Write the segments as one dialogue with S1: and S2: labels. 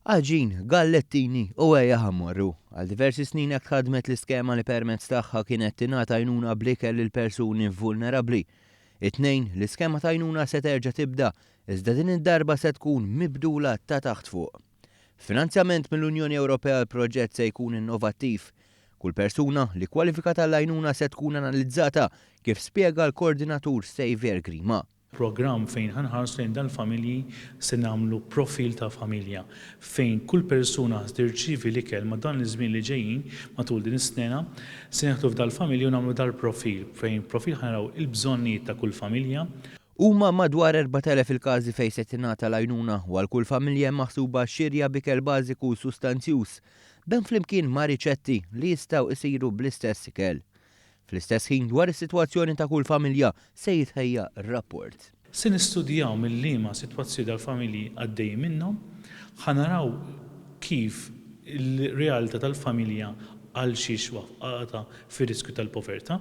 S1: Aġin, gallettini u għeja ħammorru. Għal diversi snin hekk ħadmet l-iskema li permezz tagħha kienet tingħata għajnuna bl-ikel lil persuni vulnerabbli. It-tnejn, l-iskema ta' għajnuna se terġa' tibda, iżda din id-darba se tkun mibdula ta' taħt fuq. Finanzjament mill-Unjoni Ewropea l-proġett se jkun innovattiv. Kull persuna li kwalifikata l-għajnuna se tkun analizzata kif spjega l-koordinatur Xavier Grima.
S2: Programm fejn ħanħarsu lejn dal-familji se nagħmlu profil ta' familja fejn kull persuna tirċievi l-ikel ma' dan iż-żmien li ġejjin matul din is-sena se neħdu f'dal-familja u nagħmlu dal-profil fejn profil ħanaraw il-bżonnijiet ta' kull familja.
S1: Huma madwar 4,000 il-każi fejn se tingħata l-għajnuna u għal kull familja maħsuba xirja bikel bażiku sustanzjuż dan flimkien ma' riċetti li jistgħu isiru bl-istess ikel. Fl-istess ħin dwar is-sitwazzjoni ta' kull familja se jitħejja rapport.
S2: Se nistudjaw mill-liema sitwazzjoni tal-familji għaddej minnhom, ħanaraw kif il-realtà tal-familja għal xiex waqgħata fir-riskju tal-povertà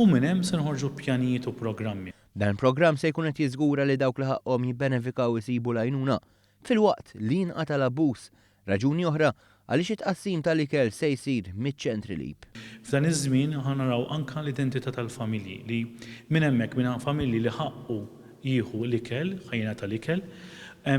S2: u minn hemm se nħorġu pjanijiet u programmi.
S1: Dan il-programm se jkun qed jiżgura li dawk li ħaqhom jibbenefikaw isibu l-għajnuna fil-waqt li jinqata' l-abbuż, raġuni oħra għaliex it-qassim tal-ikel se jsir miċ-ċentri LEAP.
S2: F'dan iż-żmien ħanaraw anke l-identità tal-familji li minn hemmhekk minn familji li ħaqqu jieħu l-ikel, ħajjina tal-ikel,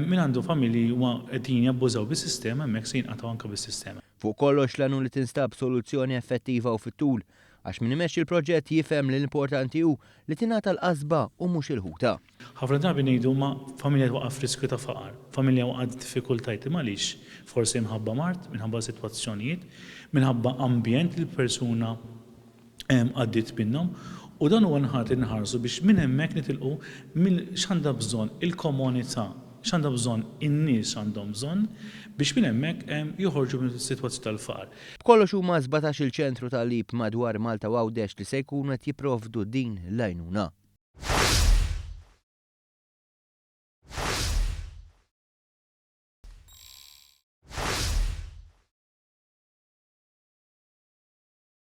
S2: minn għandu familji huma qegħdin jabbużaw bis-sistema hemmhekk se jinqatgħu anke bis-sistema.
S1: Fuq kollox l-għanu li tinstab soluzzjoni effettiva u fit-tul għax min imexxi l-proġett jifhem li l-importanti hu li tingħata l-qasba u mhux il-ħuta.
S2: Ħafna drabi ngħidu ma' familja twaqaf riskju ta' faqar, familja waqgħet diffikultajt għaliex forsi minħabba mart, minħabba sitwazzjonijiet, minħabba ambjent li l-persuna għaddiet minnhom u dan huwa nħarsu biex minn hemmhekk nitilqu mill x'għandha bżonn il-komunità, x'għandha bżonn in-nies għandhom bżonn biex minn hemmhekk joħorġu mis-sitwazzjoni tal-faqar.
S1: B'kollox huma 17 il-ċentru tal-LEAP madwar Malta u Għawdex li se jkunu qed jipprovdu din l-għajnuna.